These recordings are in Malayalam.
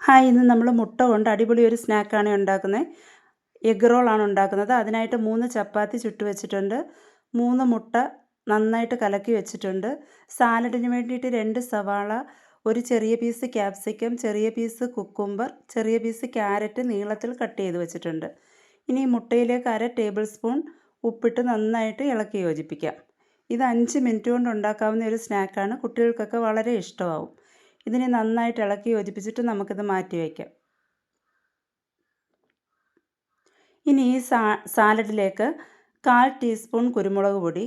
ഹായ്, ഇന്ന് നമ്മൾ മുട്ട കൊണ്ട് അടിപൊളി ഒരു സ്നാക്കാണ് ഉണ്ടാക്കുന്നത്. എഗ് റോളാണ് ഉണ്ടാക്കുന്നത്. അതിനായിട്ട് 3 ചപ്പാത്തി ചുട്ട് വെച്ചിട്ടുണ്ട്. 3 മുട്ട നന്നായിട്ട് കലക്കി വെച്ചിട്ടുണ്ട്. സാലഡിന് വേണ്ടിയിട്ട് 2 സവാള, ഒരു ചെറിയ പീസ് ക്യാപ്സിക്കം, ചെറിയ പീസ് കുക്കുംബർ, ചെറിയ പീസ് ക്യാരറ്റ് നീളത്തിൽ കട്ട് ചെയ്ത് വെച്ചിട്ടുണ്ട്. ഇനി മുട്ടയിലേക്ക് 1/2 ടേബിൾ സ്പൂൺ ഉപ്പിട്ട് നന്നായിട്ട് ഇളക്കി യോജിപ്പിക്കാം. ഇത് 5 മിനിറ്റ് കൊണ്ട് ഉണ്ടാക്കാവുന്ന ഒരു സ്നാക്കാണ്. കുട്ടികൾക്കൊക്കെ വളരെ ഇഷ്ടമാവും. ഇതിനെ നന്നായിട്ട് ഇളക്കി യോജിപ്പിച്ചിട്ട് നമുക്കിത് മാറ്റി വയ്ക്കാം. ഇനി ഈ സാലഡിലേക്ക് 1/4 ടീസ്പൂൺ കുരുമുളക് പൊടി,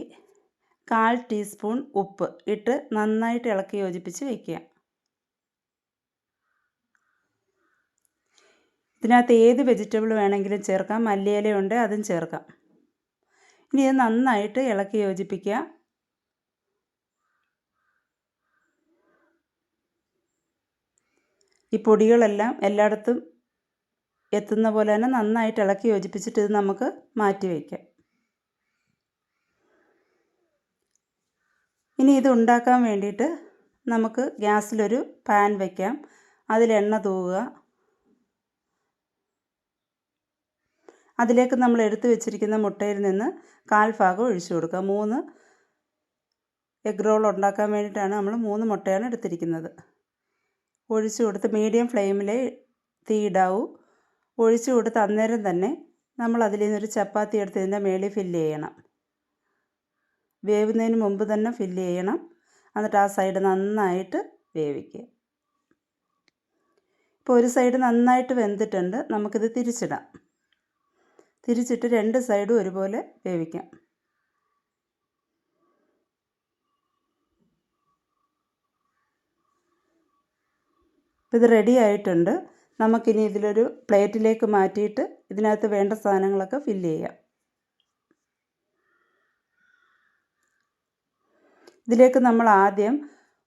1/4 ടീസ്പൂൺ ഉപ്പ് ഇട്ട് നന്നായിട്ട് ഇളക്കി യോജിപ്പിച്ച് വയ്ക്കുക. ഇതിനകത്ത് ഏത് വെജിറ്റബിൾ വേണമെങ്കിലും ചേർക്കാം. മല്ലിയില ഉണ്ട്, അതും ചേർക്കാം. ഇനി ഇത് നന്നായിട്ട് ഇളക്കി യോജിപ്പിക്കുക. ഈ പൊടികളെല്ലാം എല്ലായിടത്തും എത്തുന്ന പോലെ തന്നെ നന്നായിട്ട് ഇളക്കി യോജിപ്പിച്ചിട്ട് ഇത് നമുക്ക് മാറ്റി വയ്ക്കാം. ഇനി ഇത് ഉണ്ടാക്കാൻ വേണ്ടിയിട്ട് നമുക്ക് ഗ്യാസിലൊരു പാൻ വയ്ക്കാം. അതിൽ എണ്ണ തൂവുക. അതിലേക്ക് നമ്മൾ എടുത്തു വെച്ചിരിക്കുന്ന മുട്ടയിൽ നിന്ന് 1/4 ഭാഗം ഒഴിച്ചു കൊടുക്കുക. 3 എഗ് റോൾ ഉണ്ടാക്കാൻ വേണ്ടിയിട്ടാണ് നമ്മൾ 3 മുട്ടയാണ് എടുത്തിരിക്കുന്നത്. ഒഴിച്ചു കൊടുത്ത് മീഡിയം ഫ്ലെയിമിൽ തീയിടാവൂ. ഒഴിച്ചു കൊടുത്ത് അന്നേരം തന്നെ നമ്മൾ അതിൽ നിന്നൊരു ചപ്പാത്തി എടുത്ത് ഇതിൻ്റെ മേളിൽ ഫില്ല് ചെയ്യണം. വേവുന്നതിന് മുമ്പ് തന്നെ ഫില്ല് ചെയ്യണം. എന്നിട്ട് ആ സൈഡ് നന്നായിട്ട് വേവിക്കുക. ഇപ്പോൾ ഒരു സൈഡ് നന്നായിട്ട് വെന്തിട്ടുണ്ട്. നമുക്കിത് തിരിച്ചിടാം. തിരിച്ചിട്ട് 2 സൈഡും ഒരുപോലെ വേവിക്കാം. ഇത് റെഡി ആയിട്ടുണ്ട്. നമുക്കിനി ഇതിലൊരു പ്ലേറ്റിലേക്ക് മാറ്റിയിട്ട് ഇതിനകത്ത് വേണ്ട സാധനങ്ങളൊക്കെ ഫില്ല് ചെയ്യാം. ഇതിലേക്ക് നമ്മൾ ആദ്യം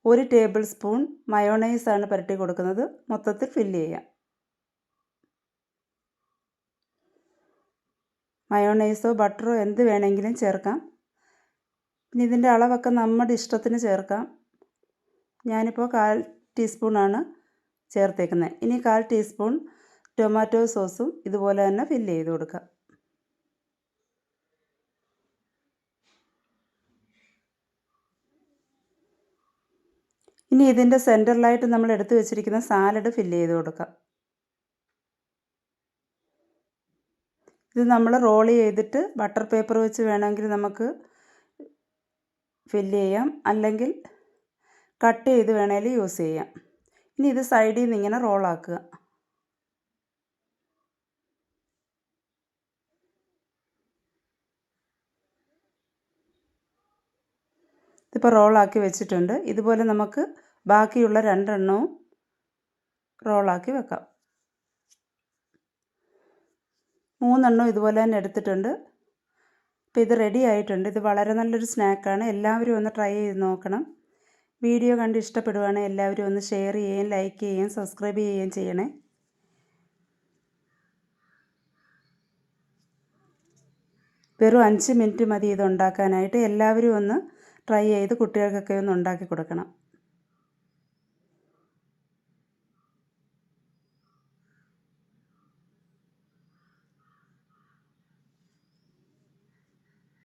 1 ടേബിൾ സ്പൂൺ മയോണൈസാണ് പുരട്ടി കൊടുക്കുന്നത്. മൊത്തത്തിൽ ഫില്ല് ചെയ്യാം. മയോണൈസോ ബട്ടറോ എന്ത് വേണമെങ്കിലും ചേർക്കാം. പിന്നെ ഇതിൻ്റെ അളവൊക്കെ നമ്മുടെ ഇഷ്ടത്തിന് ചേർക്കാം. ഞാനിപ്പോൾ 1/4 ടീസ്പൂണാണ് ചേർത്തേക്കുന്നത്. ഇനി 1/4 ടീസ്പൂൺ ടൊമാറ്റോ സോസും ഇതുപോലെ തന്നെ ഫില്ല് ചെയ്ത് കൊടുക്കാം. ഇനി ഇതിൻ്റെ സെൻറ്ററിലായിട്ട് നമ്മൾ എടുത്തു വെച്ചിരിക്കുന്ന സാലഡ് ഫില്ല് ചെയ്ത് കൊടുക്കാം. ഇത് നമ്മൾ റോൾ ചെയ്തിട്ട് ബട്ടർ പേപ്പർ വെച്ച് വേണമെങ്കിൽ നമുക്ക് ഫില്ല് ചെയ്യാം. അല്ലെങ്കിൽ കട്ട് ചെയ്ത് വേണമെങ്കിൽ യൂസ് ചെയ്യാം. ഇനി ഇത് സൈഡിൽ നിന്ന് ഇങ്ങനെ റോളാക്കുക. ഇതിപ്പോൾ റോളാക്കി വെച്ചിട്ടുണ്ട്. ഇതുപോലെ നമുക്ക് ബാക്കിയുള്ള 2 എണ്ണവും റോളാക്കി വെക്കാം. 3 എണ്ണം ഇതുപോലെ തന്നെ എടുത്തിട്ടുണ്ട്. അപ്പോൾ ഇത് റെഡി ആയിട്ടുണ്ട്. ഇത് വളരെ നല്ലൊരു സ്നാക്കാണ്. എല്ലാവരും ഒന്ന് ട്രൈ ചെയ്ത് നോക്കണം. വീഡിയോ കണ്ട് ഇഷ്ടപ്പെടുവാണെങ്കിൽ എല്ലാവരും ഒന്ന് ഷെയർ ചെയ്യുകയും ലൈക്ക് ചെയ്യുകയും സബ്സ്ക്രൈബ് ചെയ്യുകയും ചെയ്യണേ. വെറും 5 മിനിറ്റ് മതി ഇത് ഉണ്ടാക്കാനായിട്ട്. എല്ലാവരും ഒന്ന് ട്രൈ ചെയ്ത് കുട്ടികൾക്കൊക്കെ ഒന്ന് ഉണ്ടാക്കി കൊടുക്കണം.